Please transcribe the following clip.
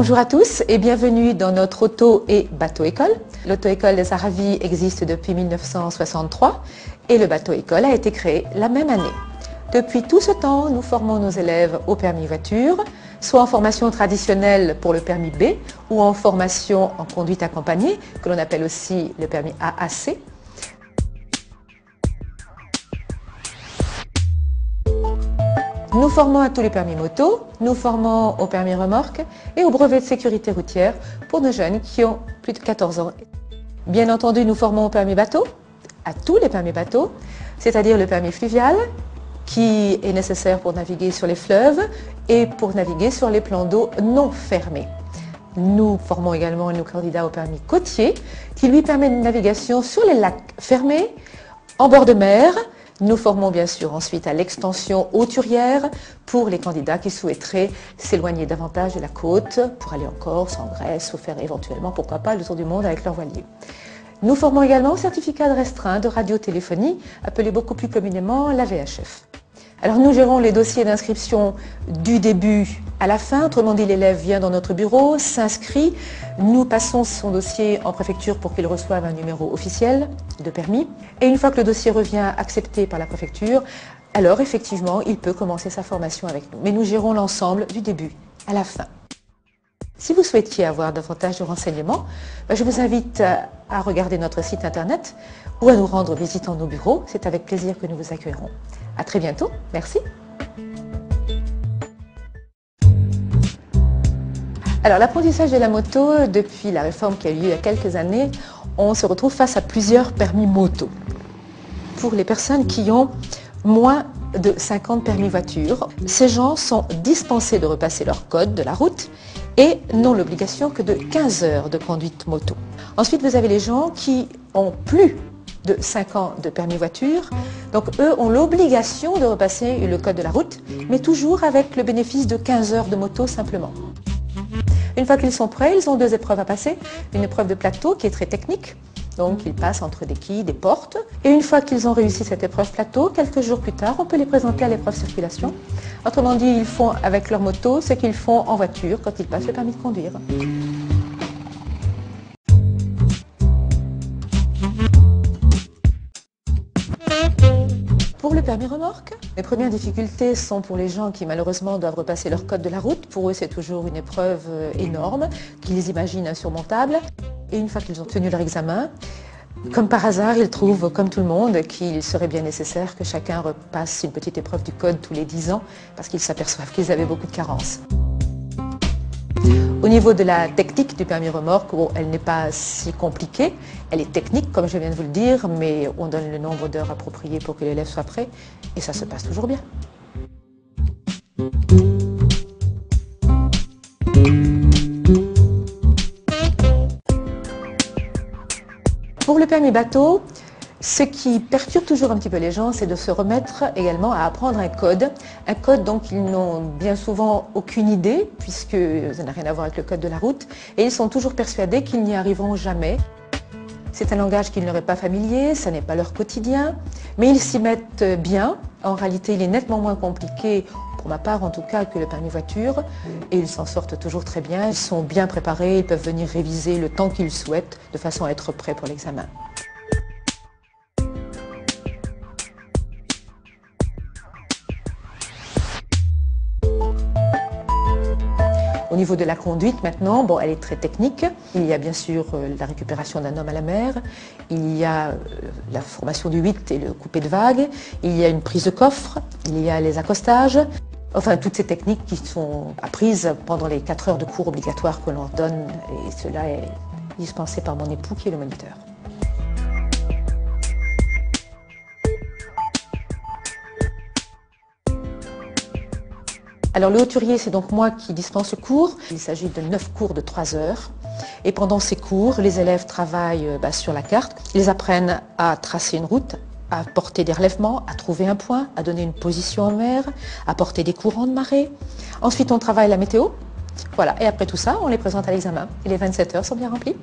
Bonjour à tous et bienvenue dans notre auto et bateau-école. L'auto-école des Aravis existe depuis 1963 et le bateau-école a été créé la même année. Depuis tout ce temps, nous formons nos élèves au permis voiture, soit en formation traditionnelle pour le permis B ou en formation en conduite accompagnée, que l'on appelle aussi le permis AAC. Nous formons à tous les permis moto, nous formons au permis remorque et au brevet de sécurité routière pour nos jeunes qui ont plus de 14 ans. Bien entendu, nous formons au permis bateau, à tous les permis bateaux, c'est-à-dire le permis fluvial qui est nécessaire pour naviguer sur les fleuves et pour naviguer sur les plans d'eau non fermés. Nous formons également nos candidats au permis côtier qui lui permet une navigation sur les lacs fermés, en bord de mer. Nous formons bien sûr ensuite à l'extension hauturière pour les candidats qui souhaiteraient s'éloigner davantage de la côte pour aller en Corse, en Grèce ou faire éventuellement, pourquoi pas, le tour du monde avec leur voilier. Nous formons également au certificat de restreint de radiotéléphonie, appelé beaucoup plus communément la VHF. Alors nous gérons les dossiers d'inscription du début à la fin, autrement dit l'élève vient dans notre bureau, s'inscrit, nous passons son dossier en préfecture pour qu'il reçoive un numéro officiel de permis et une fois que le dossier revient accepté par la préfecture, alors effectivement il peut commencer sa formation avec nous. Mais nous gérons l'ensemble du début à la fin. Si vous souhaitiez avoir davantage de renseignements, je vous invite à regarder notre site internet ou à nous rendre visite en nos bureaux. C'est avec plaisir que nous vous accueillerons. À très bientôt. Merci. Alors l'apprentissage de la moto, depuis la réforme qui a eu lieu il y a quelques années, on se retrouve face à plusieurs permis moto. Pour les personnes qui ont moins de 50 permis voiture, ces gens sont dispensés de repasser leur code de la route et n'ont l'obligation que de 15 heures de conduite moto. Ensuite, vous avez les gens qui ont plus de 5 ans de permis voiture, donc eux ont l'obligation de repasser le code de la route, mais toujours avec le bénéfice de 15 heures de moto simplement. Une fois qu'ils sont prêts, ils ont deux épreuves à passer, une épreuve de plateau qui est très technique, donc ils passent entre des quilles, des portes, et une fois qu'ils ont réussi cette épreuve plateau, quelques jours plus tard, on peut les présenter à l'épreuve circulation. Autrement dit, ils font avec leur moto ce qu'ils font en voiture quand ils passent le permis de conduire. Pour le permis remorque, les premières difficultés sont pour les gens qui malheureusement doivent repasser leur code de la route. Pour eux, c'est toujours une épreuve énorme, qu'ils imaginent insurmontable. Et une fois qu'ils ont tenu leur examen, comme par hasard, ils trouvent, comme tout le monde, qu'il serait bien nécessaire que chacun repasse une petite épreuve du code tous les 10 ans, parce qu'ils s'aperçoivent qu'ils avaient beaucoup de carences. Au niveau de la technique du permis remorque, elle n'est pas si compliquée. Elle est technique, comme je viens de vous le dire, mais on donne le nombre d'heures appropriées pour que l'élève soit prêt, et ça se passe toujours bien. Pour le permis bateau, ce qui perturbe toujours un petit peu les gens, c'est de se remettre également à apprendre un code dont ils n'ont bien souvent aucune idée, puisque ça n'a rien à voir avec le code de la route, et ils sont toujours persuadés qu'ils n'y arriveront jamais. C'est un langage qui ne leur est pas familier, ça n'est pas leur quotidien, mais ils s'y mettent bien. En réalité, il est nettement moins compliqué, pour ma part en tout cas, que le permis voiture, et ils s'en sortent toujours très bien. Ils sont bien préparés, ils peuvent venir réviser le temps qu'ils souhaitent, de façon à être prêts pour l'examen. Au niveau de la conduite maintenant, elle est très technique. Il y a bien sûr la récupération d'un homme à la mer, il y a la formation du 8 et le coupé de vague, il y a une prise de coffre, il y a les accostages. Enfin, toutes ces techniques qui sont apprises pendant les 4 heures de cours obligatoires que l'on donne, et cela est dispensé par mon époux qui est le moniteur. Alors le hauturier, c'est donc moi qui dispense le cours. Il s'agit de 9 cours de 3 heures. Et pendant ces cours, les élèves travaillent sur la carte. Ils apprennent à tracer une route, à porter des relèvements, à trouver un point, à donner une position en mer, à porter des courants de marée. Ensuite, on travaille la météo. Voilà. Et après tout ça, on les présente à l'examen. Et les 27 heures sont bien remplies.